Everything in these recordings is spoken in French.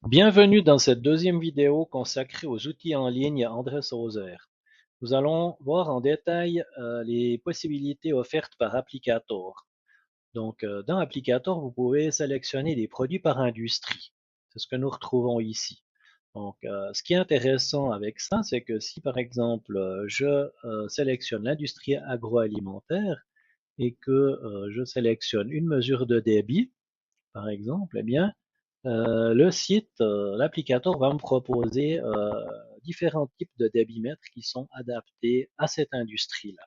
Bienvenue dans cette deuxième vidéo consacrée aux outils en ligne André Sauser. Nous allons voir en détail les possibilités offertes par Applicator. Dans Applicator, vous pouvez sélectionner des produits par industrie. C'est ce que nous retrouvons ici. Ce qui est intéressant avec ça, c'est que si par exemple je sélectionne l'industrie agroalimentaire et que je sélectionne une mesure de débit, par exemple, eh bien, l'applicateur va me proposer différents types de débitmètres qui sont adaptés à cette industrie-là.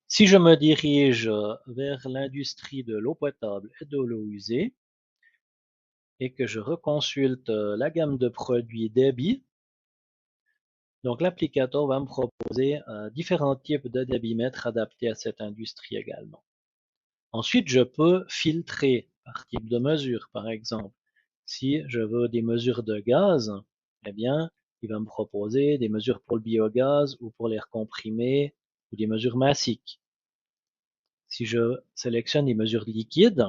Si je me dirige vers l'industrie de l'eau potable et de l'eau usée et que je reconsulte la gamme de produits débit, donc l'applicateur va me proposer différents types de débitmètres adaptés à cette industrie également. Ensuite, je peux filtrer par type de mesure, par exemple. Si je veux des mesures de gaz, eh bien, il va me proposer des mesures pour le biogaz ou pour l'air comprimé ou des mesures massiques. Si je sélectionne des mesures liquides,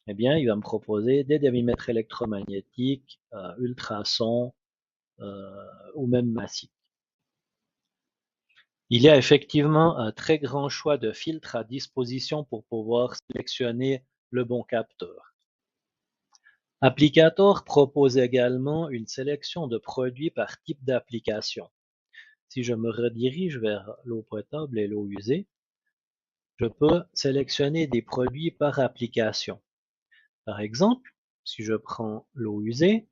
eh bien, il va me proposer des débitmètres électromagnétiques, ultrasons ou même massiques. Il y a effectivement un très grand choix de filtres à disposition pour pouvoir sélectionner le bon capteur. Applicator propose également une sélection de produits par type d'application. Si je me redirige vers l'eau potable et l'eau usée, je peux sélectionner des produits par application. Par exemple, si je prends l'eau usée,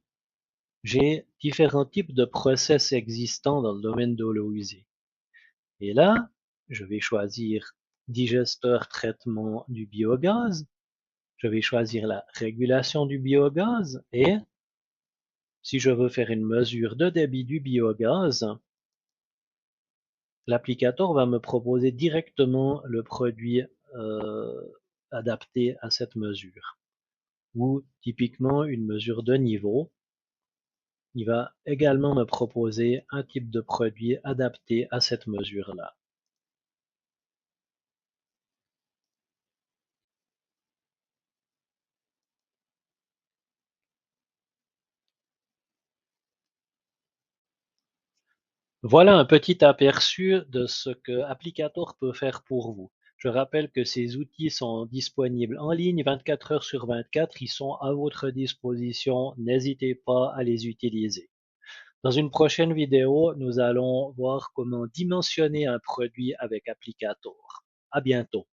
j'ai différents types de process existants dans le domaine de l'eau usée. Et là, je vais choisir digesteur traitement du biogaz, je vais choisir la régulation du biogaz et si je veux faire une mesure de débit du biogaz, l'applicateur va me proposer directement le produit adapté à cette mesure. Ou typiquement une mesure de niveau. Il va également me proposer un type de produit adapté à cette mesure-là. Voilà un petit aperçu de ce que Applicator peut faire pour vous. Je rappelle que ces outils sont disponibles en ligne 24 heures sur 24. Ils sont à votre disposition. N'hésitez pas à les utiliser. Dans une prochaine vidéo, nous allons voir comment dimensionner un produit avec Applicator. À bientôt.